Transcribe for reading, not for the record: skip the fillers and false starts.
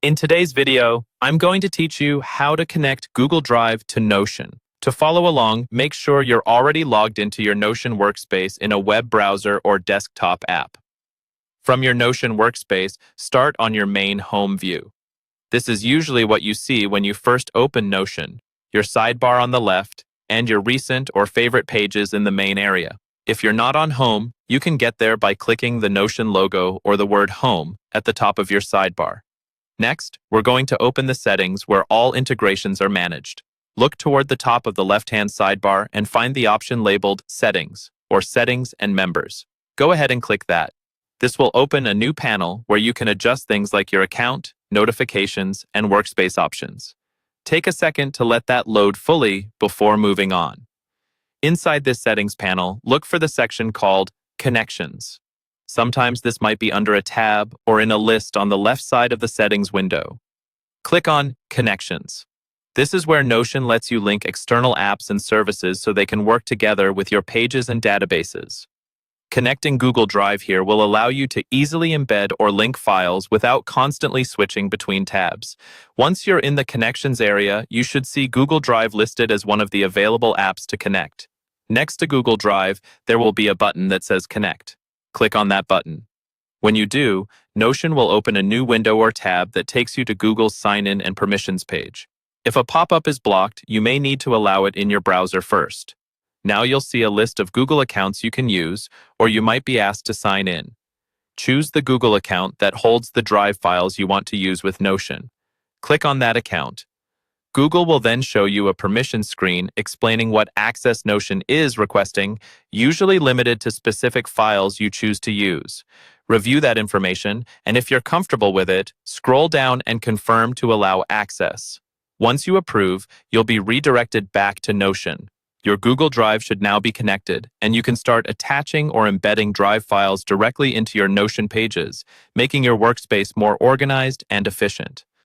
In today's video, I'm going to teach you how to connect Google Drive to Notion. To follow along, make sure you're already logged into your Notion workspace in a web browser or desktop app. From your Notion workspace, start on your main home view. This is usually what you see when you first open Notion, your sidebar on the left, and your recent or favorite pages in the main area. If you're not on home, you can get there by clicking the Notion logo or the word Home at the top of your sidebar. Next, we're going to open the settings where all integrations are managed. Look toward the top of the left-hand sidebar and find the option labeled Settings or Settings and Members. Go ahead and click that. This will open a new panel where you can adjust things like your account, notifications, and workspace options. Take a second to let that load fully before moving on. Inside this settings panel, look for the section called Connections. Sometimes this might be under a tab or in a list on the left side of the settings window. Click on Connections. This is where Notion lets you link external apps and services so they can work together with your pages and databases. Connecting Google Drive here will allow you to easily embed or link files without constantly switching between tabs. Once you're in the Connections area, you should see Google Drive listed as one of the available apps to connect. Next to Google Drive, there will be a button that says Connect. Click on that button. When you do, Notion will open a new window or tab that takes you to Google's sign-in and permissions page. If a pop-up is blocked, you may need to allow it in your browser first. Now you'll see a list of Google accounts you can use, or you might be asked to sign in. Choose the Google account that holds the Drive files you want to use with Notion. Click on that account. Google will then show you a permission screen explaining what access Notion is requesting, usually limited to specific files you choose to use. Review that information, and if you're comfortable with it, scroll down and confirm to allow access. Once you approve, you'll be redirected back to Notion. Your Google Drive should now be connected, and you can start attaching or embedding Drive files directly into your Notion pages, making your workspace more organized and efficient.